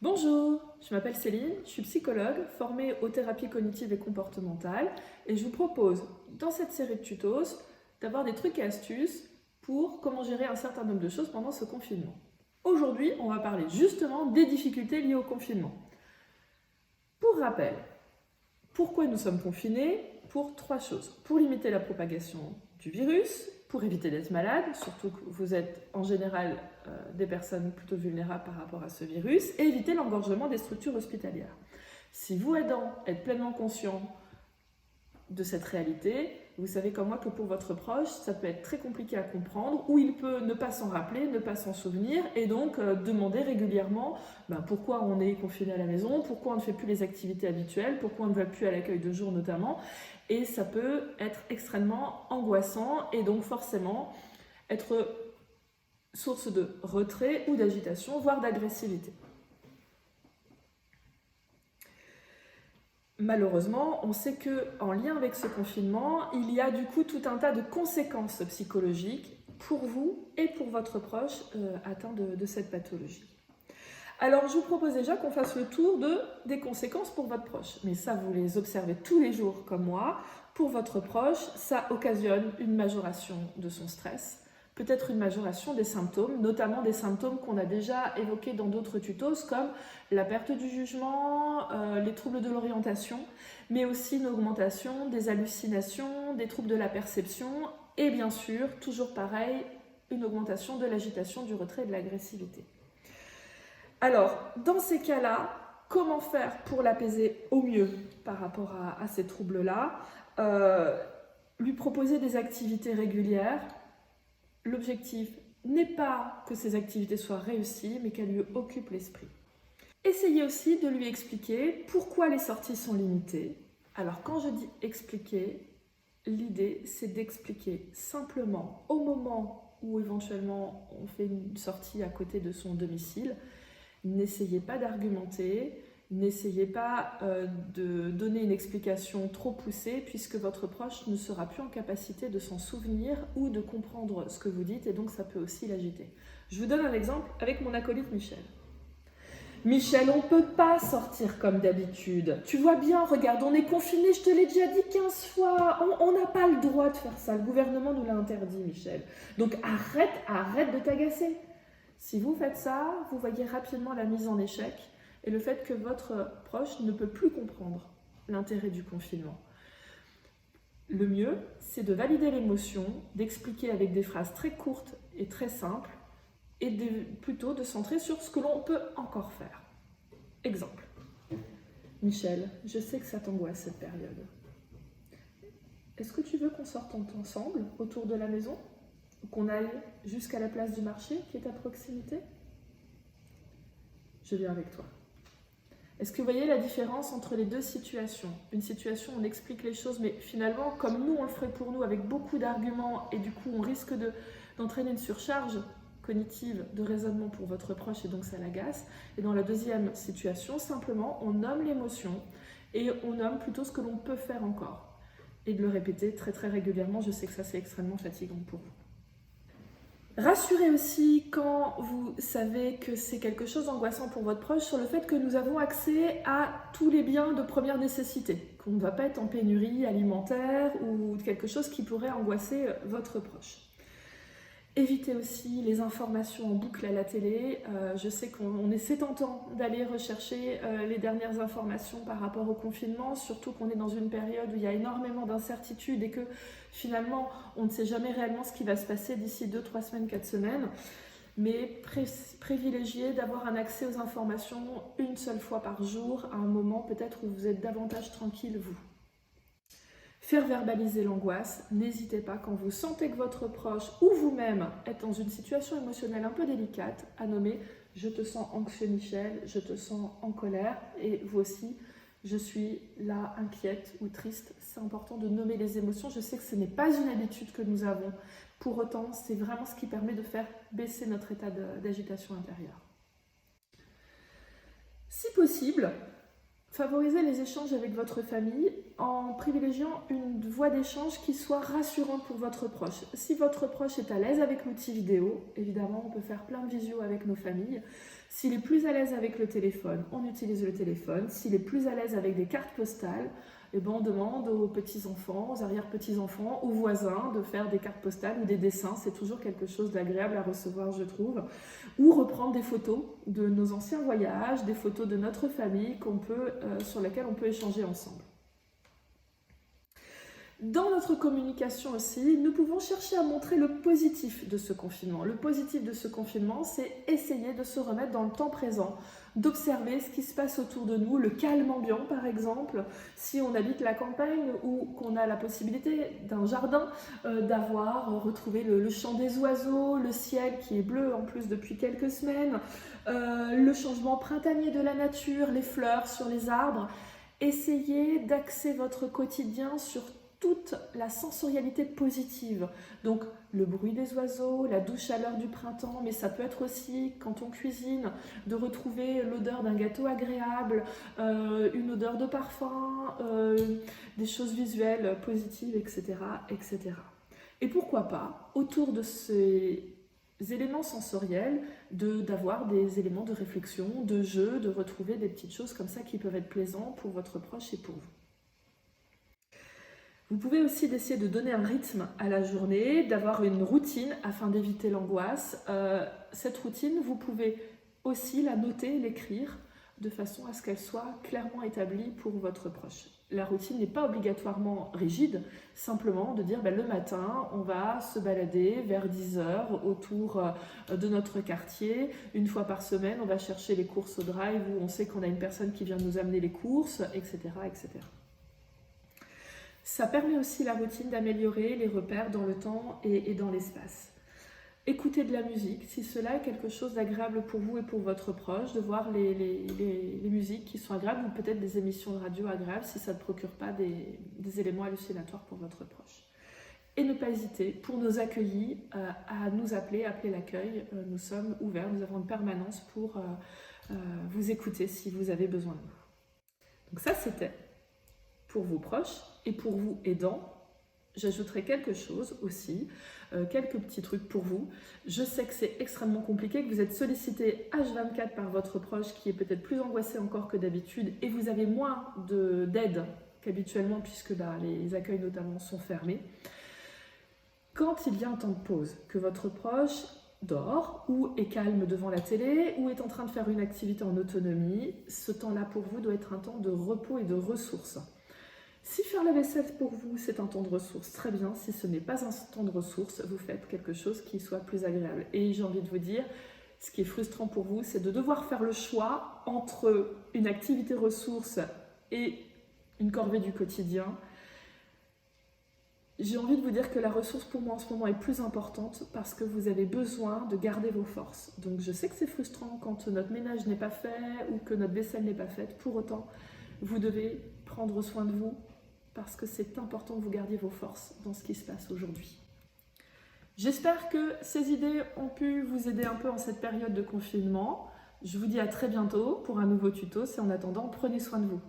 Bonjour, je m'appelle Céline, je suis psychologue formée aux thérapies cognitives et comportementales et je vous propose dans cette série de tutos d'avoir des trucs et astuces pour comment gérer un certain nombre de choses pendant ce confinement. Aujourd'hui, on va parler justement des difficultés liées au confinement. Pour rappel, pourquoi nous sommes confinés? Pour 3 choses. Pour limiter la propagation du virus, pour éviter d'être malade, surtout que vous êtes en général des personnes plutôt vulnérables par rapport à ce virus, et éviter l'engorgement des structures hospitalières. Si vous aidant êtes pleinement conscient de cette réalité, vous savez comme moi que pour votre proche, ça peut être très compliqué à comprendre, ou il peut ne pas s'en rappeler, ne pas s'en souvenir, et donc demander régulièrement pourquoi on est confiné à la maison, pourquoi on ne fait plus les activités habituelles, pourquoi on ne va plus à l'accueil de jour notamment, et ça peut être extrêmement angoissant, et donc forcément être source de retrait ou d'agitation, voire d'agressivité. Malheureusement, on sait qu'en lien avec ce confinement, il y a du coup tout un tas de conséquences psychologiques pour vous et pour votre proche atteint de cette pathologie. Alors, je vous propose déjà qu'on fasse le tour des conséquences pour votre proche. Mais ça, vous les observez tous les jours comme moi. Pour votre proche, ça occasionne une majoration de son stress, peut-être une majoration des symptômes, notamment des symptômes qu'on a déjà évoqués dans d'autres tutos, comme la perte du jugement, les troubles de l'orientation, mais aussi une augmentation des hallucinations, des troubles de la perception, et bien sûr, toujours pareil, une augmentation de l'agitation, du retrait et de l'agressivité. Alors, dans ces cas-là, comment faire pour l'apaiser au mieux par rapport à ces troubles-là? Lui proposer des activités régulières. L'objectif n'est pas que ces activités soient réussies, mais qu'elles lui occupent l'esprit. Essayez aussi de lui expliquer pourquoi les sorties sont limitées. Alors, quand je dis expliquer, l'idée, c'est d'expliquer simplement au moment où éventuellement on fait une sortie à côté de son domicile. N'essayez pas d'argumenter, n'essayez pas de donner une explication trop poussée puisque votre proche ne sera plus en capacité de s'en souvenir ou de comprendre ce que vous dites et donc ça peut aussi l'agiter. Je vous donne un exemple avec mon acolyte Michel. Michel, on ne peut pas sortir comme d'habitude. Tu vois bien, regarde, on est confinés, je te l'ai déjà dit 15 fois. On n'a pas le droit de faire ça. Le gouvernement nous l'a interdit, Michel. Donc arrête de t'agacer. Si vous faites ça, vous voyez rapidement la mise en échec et le fait que votre proche ne peut plus comprendre l'intérêt du confinement. Le mieux, c'est de valider l'émotion, d'expliquer avec des phrases très courtes et très simples et plutôt de centrer sur ce que l'on peut encore faire. Exemple. Michel, je sais que ça t'angoisse cette période. Est-ce que tu veux qu'on sorte ensemble autour de la maison ? Qu'on aille jusqu'à la place du marché qui est à proximité? Je viens avec toi. Est-ce que vous voyez la différence entre les deux situations? Une situation où on explique les choses, mais finalement, comme nous on le ferait pour nous avec beaucoup d'arguments et du coup on risque d'entraîner une surcharge cognitive de raisonnement pour votre proche et donc ça l'agace. Et dans la deuxième situation, simplement on nomme l'émotion et on nomme plutôt ce que l'on peut faire encore. Et de le répéter très très régulièrement, je sais que ça c'est extrêmement fatigant pour vous. Rassurez aussi quand vous savez que c'est quelque chose d'angoissant pour votre proche sur le fait que nous avons accès à tous les biens de première nécessité, qu'on ne va pas être en pénurie alimentaire ou quelque chose qui pourrait angoisser votre proche. Évitez aussi les informations en boucle à la télé. Je sais c'est tentant d'aller rechercher les dernières informations par rapport au confinement, surtout qu'on est dans une période où il y a énormément d'incertitudes et que finalement on ne sait jamais réellement ce qui va se passer d'ici 2, 3 semaines, 4 semaines. Mais privilégiez d'avoir un accès aux informations une seule fois par jour, à un moment peut-être où vous êtes davantage tranquille vous. Faire verbaliser l'angoisse, n'hésitez pas quand vous sentez que votre proche ou vous-même êtes dans une situation émotionnelle un peu délicate à nommer « je te sens anxieux Michel, je te sens en colère » et vous aussi « je suis là inquiète ou triste ». C'est important de nommer les émotions, je sais que ce n'est pas une habitude que nous avons, pour autant c'est vraiment ce qui permet de faire baisser notre état d'agitation intérieure. Si possible, favorisez les échanges avec votre famille en privilégiant une voie d'échange qui soit rassurante pour votre proche. Si votre proche est à l'aise avec l'outil vidéo, évidemment on peut faire plein de visios avec nos familles. S'il est plus à l'aise avec le téléphone, on utilise le téléphone. S'il est plus à l'aise avec des cartes postales, eh ben on demande aux petits-enfants, aux arrière-petits-enfants, aux voisins de faire des cartes postales ou des dessins. C'est toujours quelque chose d'agréable à recevoir, je trouve. Ou reprendre des photos de nos anciens voyages, des photos de notre famille sur lesquelles on peut échanger ensemble. Dans notre communication aussi, nous pouvons chercher à montrer le positif de ce confinement. Le positif de ce confinement, c'est essayer de se remettre dans le temps présent, d'observer ce qui se passe autour de nous, le calme ambiant par exemple. Si on habite la campagne ou qu'on a la possibilité d'un jardin, d'avoir retrouvé le chant des oiseaux, le ciel qui est bleu en plus depuis quelques semaines, le changement printanier de la nature, les fleurs sur les arbres. Essayez d'axer votre quotidien sur toute la sensorialité positive. Donc le bruit des oiseaux, la douce chaleur du printemps, mais ça peut être aussi quand on cuisine, de retrouver l'odeur d'un gâteau agréable, une odeur de parfum, des choses visuelles positives, etc., etc. Et pourquoi pas, autour de ces éléments sensoriels, d'avoir des éléments de réflexion, de jeu, de retrouver des petites choses comme ça qui peuvent être plaisantes pour votre proche et pour vous. Vous pouvez aussi essayer de donner un rythme à la journée, d'avoir une routine afin d'éviter l'angoisse. Cette routine, vous pouvez aussi la noter, l'écrire, de façon à ce qu'elle soit clairement établie pour votre proche. La routine n'est pas obligatoirement rigide, simplement de dire le matin, on va se balader vers 10h autour de notre quartier. Une fois par semaine, on va chercher les courses au drive où on sait qu'on a une personne qui vient nous amener les courses, etc., etc. Ça permet aussi la routine d'améliorer les repères dans le temps et dans l'espace. Écoutez de la musique, si cela est quelque chose d'agréable pour vous et pour votre proche, de voir les musiques qui sont agréables ou peut-être des émissions de radio agréables si ça ne procure pas des éléments hallucinatoires pour votre proche. Et ne pas hésiter, pour nos accueillis, à nous appeler l'accueil. Nous sommes ouverts, nous avons une permanence pour vous écouter si vous avez besoin de nous. Donc ça, c'était pour vos proches et pour vous aidants. J'ajouterai quelque chose aussi, quelques petits trucs pour vous. Je sais que c'est extrêmement compliqué, que vous êtes sollicité H24 par votre proche qui est peut-être plus angoissé encore que d'habitude et vous avez moins d'aide qu'habituellement puisque les accueils notamment sont fermés. Quand il y a un temps de pause, que votre proche dort ou est calme devant la télé ou est en train de faire une activité en autonomie, ce temps-là pour vous doit être un temps de repos et de ressources. Si faire la vaisselle pour vous, c'est un temps de ressources, très bien. Si ce n'est pas un temps de ressources, vous faites quelque chose qui soit plus agréable. Et j'ai envie de vous dire, ce qui est frustrant pour vous, c'est de devoir faire le choix entre une activité ressource et une corvée du quotidien. J'ai envie de vous dire que la ressource pour moi en ce moment est plus importante parce que vous avez besoin de garder vos forces. Donc je sais que c'est frustrant quand notre ménage n'est pas fait ou que notre vaisselle n'est pas faite. Pour autant, vous devez prendre soin de vous parce que c'est important que vous gardiez vos forces dans ce qui se passe aujourd'hui. J'espère que ces idées ont pu vous aider un peu en cette période de confinement. Je vous dis à très bientôt pour un nouveau tuto. En attendant, prenez soin de vous.